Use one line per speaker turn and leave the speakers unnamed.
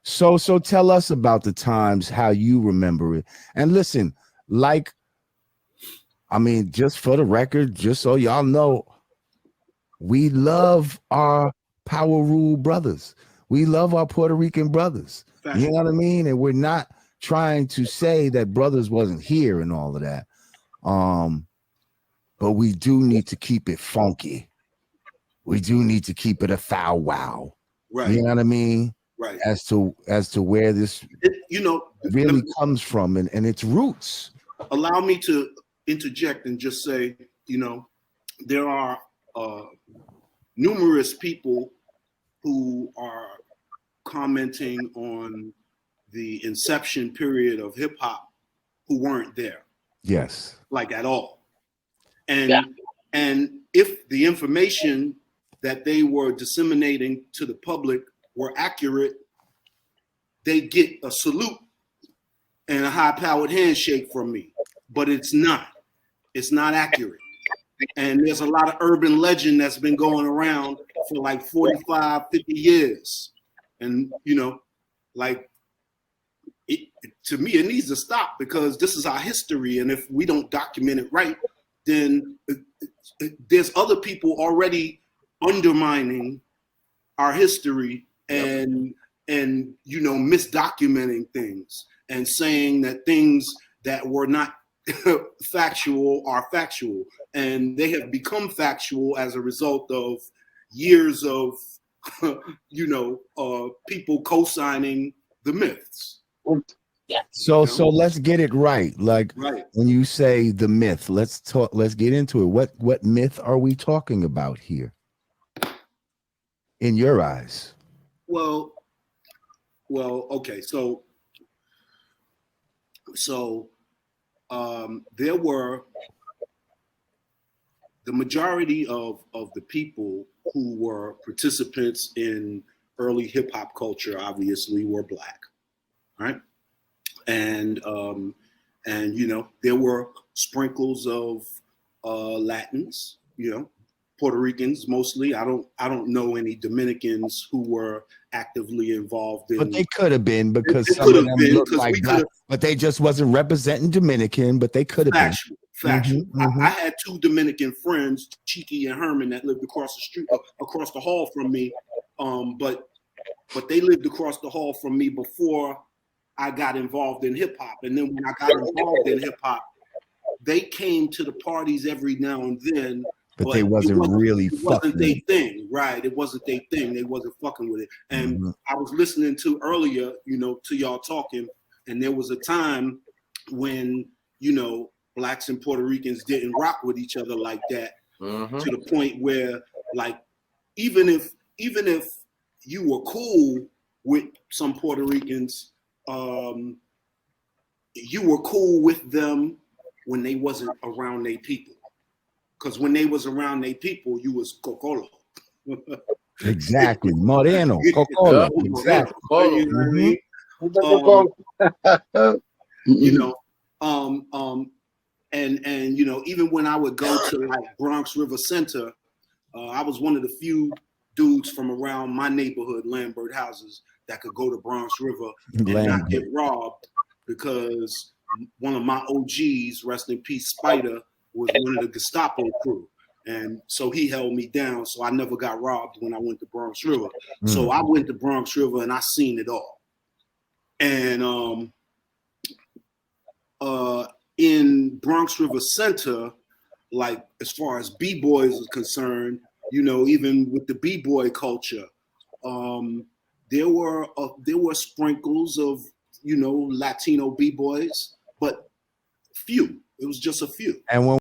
So tell us about the times, how you remember it. And listen, like, I mean, just for the record, just so y'all know, we love our power rule brothers. We love our Puerto Rican brothers. You know what I mean? And we're not trying to say that brothers wasn't here and all of that. But we do need to keep it funky. We do need to keep it a foul wow.
Right.
You know what I mean?
Right.
As to where this really comes from and its roots.
Allow me to interject and just say, there are numerous people who are commenting on the inception period of hip hop who weren't there.
Yes.
Like at all. And if the information that they were disseminating to the public were accurate, they get a salute and a high-powered handshake from me. But it's not. It's not accurate. And there's a lot of urban legend that's been going around for like 45, 50 years. And, to me, it needs to stop because this is our history. And if we don't document it right, then there's other people already undermining our history and misdocumenting things and saying that things that were not factual are factual, and they have become factual as a result of years of people co-signing the myths.
So let's get it right. Like when you say the myth, let's get into it. What myth are we talking about here? In your eyes?
Well, okay. So there were the majority of the people who were participants in early hip hop culture obviously were Black, right? And there were sprinkles of Latins, Puerto Ricans mostly. I don't know any Dominicans who were actively involved in.
But they could have been because some of them looked like Black, but they just wasn't representing Dominican. But they could have been.
Factual. I had two Dominican friends, Cheeky and Herman, that lived across the street, across the hall from me. But they lived across the hall from me before I got involved in hip hop. And then when I got involved in hip hop, they came to the parties every now and then.
But they wasn't really fucking.
It wasn't their thing, right? It wasn't their thing. They wasn't fucking with it. And I was listening to earlier, to y'all talking, and there was a time when, Blacks and Puerto Ricans didn't rock with each other like that, to the point where, like, even if you were cool with some Puerto Ricans, you were cool with them when they wasn't around their people. Because when they was around their people, you was Cocolo.
Exactly. Moreno, Cocolo. Exactly.
And even when I would go to like Bronx River Center, I was one of the few dudes from around my neighborhood, Lambert houses, that could go to Bronx River and not get robbed, because one of my OGs, rest in peace, Spider, was one of the Gestapo crew. And so he held me down, so I never got robbed when I went to Bronx River. So I went to Bronx River and I seen it all. And in Bronx River Center, like as far as B-boys is concerned, even with the B-boy culture, there were sprinkles of, Latino B-boys, but few. It was just a few.
And when